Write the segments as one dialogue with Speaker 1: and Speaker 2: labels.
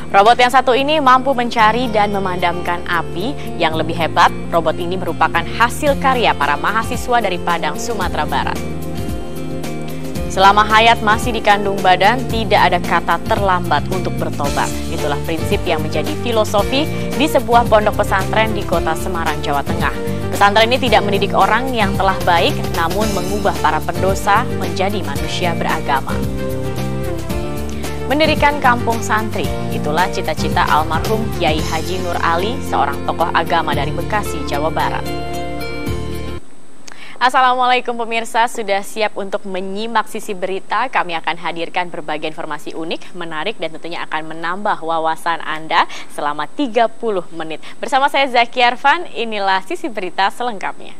Speaker 1: Robot yang satu ini mampu mencari dan memadamkan api. Yang lebih hebat, robot ini merupakan hasil karya para mahasiswa dari Padang, Sumatera Barat. Selama hayat masih dikandung badan, tidak ada kata terlambat untuk bertobat. Itulah prinsip yang menjadi filosofi di sebuah pondok pesantren di kota Semarang, Jawa Tengah. Pesantren ini tidak mendidik orang yang telah baik, namun mengubah para pendosa menjadi manusia beragama. Mendirikan kampung santri, itulah cita-cita almarhum Kiai Haji Nur Ali, seorang tokoh agama dari Bekasi, Jawa Barat. Assalamualaikum pemirsa, sudah siap untuk menyimak sisi berita? Kami akan hadirkan berbagai informasi unik, menarik, dan tentunya akan menambah wawasan Anda selama 30 menit. Bersama saya Zaki Arfan, inilah sisi berita selengkapnya.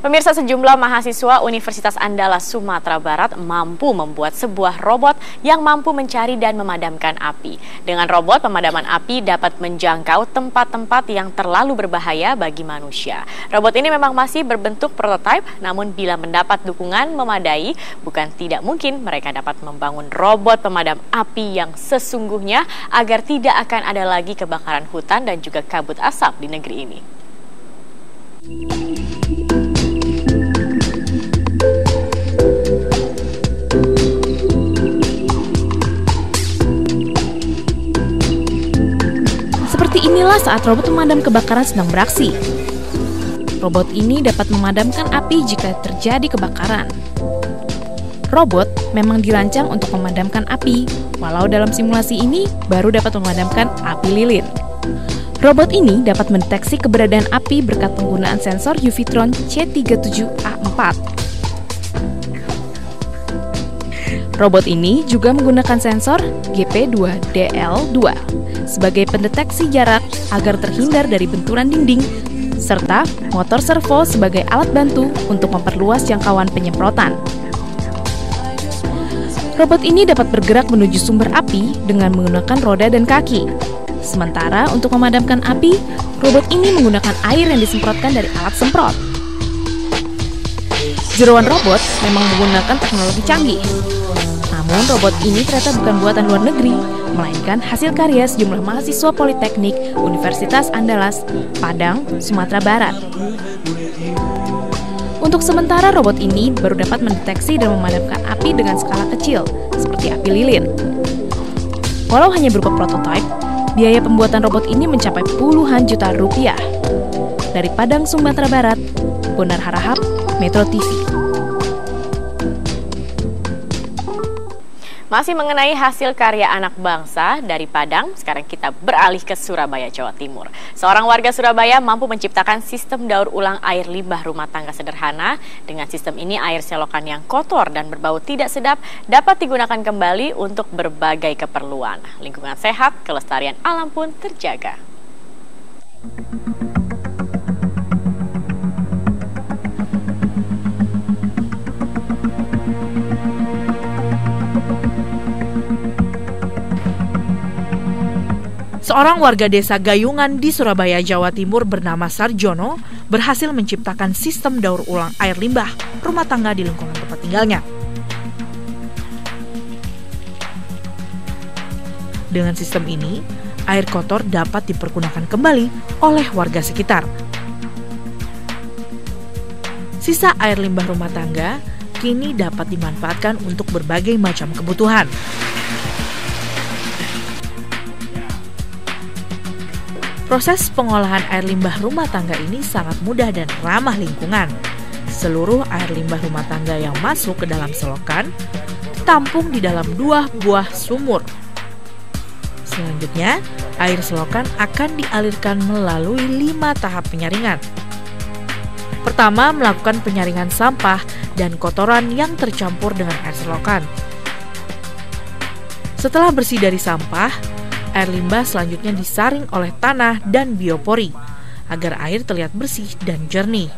Speaker 1: Pemirsa, sejumlah mahasiswa Universitas Andalas Sumatera Barat mampu membuat sebuah robot yang mampu mencari dan memadamkan api. Dengan robot, pemadaman api dapat menjangkau tempat-tempat yang terlalu berbahaya bagi manusia. Robot ini memang masih berbentuk prototipe, namun bila mendapat dukungan memadai, bukan tidak mungkin mereka dapat membangun robot pemadam api yang sesungguhnya agar tidak akan ada lagi kebakaran hutan dan juga kabut asap di negeri ini.
Speaker 2: Inilah saat robot pemadam kebakaran sedang beraksi. Robot ini dapat memadamkan api jika terjadi kebakaran. Robot memang dirancang untuk memadamkan api, walau dalam simulasi ini baru dapat memadamkan api lilin. Robot ini dapat mendeteksi keberadaan api berkat penggunaan sensor UV-Tron C37A4. Robot ini juga menggunakan sensor GP2DL2 sebagai pendeteksi jarak agar terhindar dari benturan dinding, serta motor servo sebagai alat bantu untuk memperluas jangkauan penyemprotan. Robot ini dapat bergerak menuju sumber api dengan menggunakan roda dan kaki. Sementara untuk memadamkan api, robot ini menggunakan air yang disemprotkan dari alat semprot. Jeroan robot memang menggunakan teknologi canggih. Namun robot ini ternyata bukan buatan luar negeri, melainkan hasil karya sejumlah mahasiswa Politeknik Universitas Andalas, Padang, Sumatera Barat. Untuk sementara robot ini baru dapat mendeteksi dan memadamkan api dengan skala kecil, seperti api lilin. Walau hanya berupa prototipe, biaya pembuatan robot ini mencapai puluhan juta rupiah. Dari Padang, Sumatera Barat, Bonar Harahap, Metro TV.
Speaker 1: Masih mengenai hasil karya anak bangsa dari Padang, sekarang kita beralih ke Surabaya, Jawa Timur. Seorang warga Surabaya mampu menciptakan sistem daur ulang air limbah rumah tangga sederhana. Dengan sistem ini, air selokan yang kotor dan berbau tidak sedap dapat digunakan kembali untuk berbagai keperluan. Lingkungan sehat, kelestarian alam pun terjaga.
Speaker 3: Seorang warga desa Gayungan di Surabaya, Jawa Timur bernama Sarjono berhasil menciptakan sistem daur ulang air limbah rumah tangga di lingkungan tempat tinggalnya. Dengan sistem ini, air kotor dapat dipergunakan kembali oleh warga sekitar. Sisa air limbah rumah tangga kini dapat dimanfaatkan untuk berbagai macam kebutuhan. Proses pengolahan air limbah rumah tangga ini sangat mudah dan ramah lingkungan. Seluruh air limbah rumah tangga yang masuk ke dalam selokan ditampung di dalam 2 buah sumur. Selanjutnya, air selokan akan dialirkan melalui 5 tahap penyaringan. Pertama, melakukan penyaringan sampah dan kotoran yang tercampur dengan air selokan. Setelah bersih dari sampah, air limbah selanjutnya disaring oleh tanah dan biopori agar air terlihat bersih dan jernih.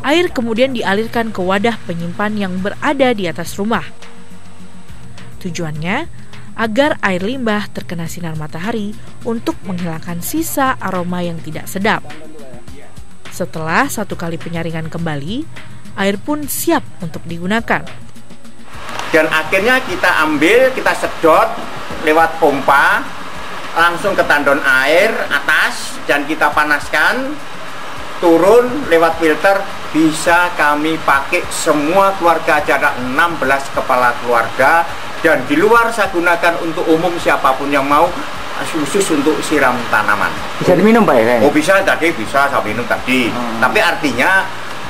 Speaker 3: Air kemudian dialirkan ke wadah penyimpan yang berada di atas rumah. Tujuannya agar air limbah terkena sinar matahari untuk menghilangkan sisa aroma yang tidak sedap. Setelah 1 kali penyaringan kembali, air pun siap untuk digunakan.
Speaker 4: Dan akhirnya kita ambil, kita sedot lewat pompa, langsung ke tandon air atas, dan kita panaskan, turun lewat filter, bisa kami pakai semua keluarga, ada 16 kepala keluarga, dan di luar saya gunakan untuk umum siapapun yang mau, khusus untuk siram tanaman.
Speaker 5: Bisa diminum Pak ya?
Speaker 4: Oh bisa, tadi bisa saya minum tadi. Tapi artinya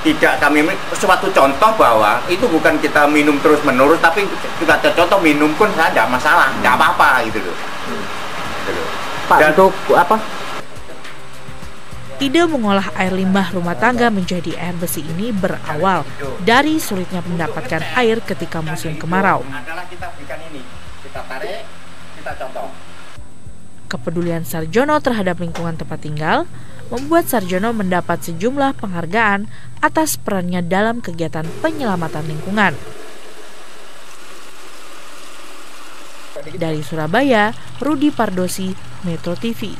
Speaker 4: tidak kami, suatu contoh bahwa itu bukan kita minum terus menerus, tapi kita contoh minum pun saya tidak masalah, tidak apa-apa gitu loh.
Speaker 5: Pak,
Speaker 4: Dan
Speaker 5: untuk apa?
Speaker 3: Ide mengolah air limbah rumah tangga menjadi air bersih ini berawal dari sulitnya mendapatkan air ketika musim kemarau.
Speaker 4: Adalah kita berikan ini, kita tarik, kita contoh.
Speaker 3: Kepedulian Sarjono terhadap lingkungan tempat tinggal membuat Sarjono mendapat sejumlah penghargaan atas perannya dalam kegiatan penyelamatan lingkungan. Dari Surabaya, Rudi Pardosi, Metro TV.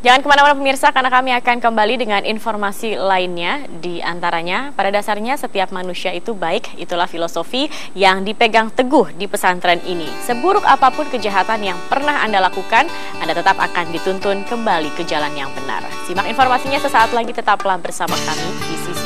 Speaker 1: Jangan kemana-mana pemirsa, karena kami akan kembali dengan informasi lainnya. Di antaranya, pada dasarnya setiap manusia itu baik. Itulah filosofi yang dipegang teguh di pesantren ini. Seburuk apapun kejahatan yang pernah Anda lakukan, Anda tetap akan dituntun kembali ke jalan yang benar. Simak informasinya sesaat lagi, tetaplah bersama kami di Sisi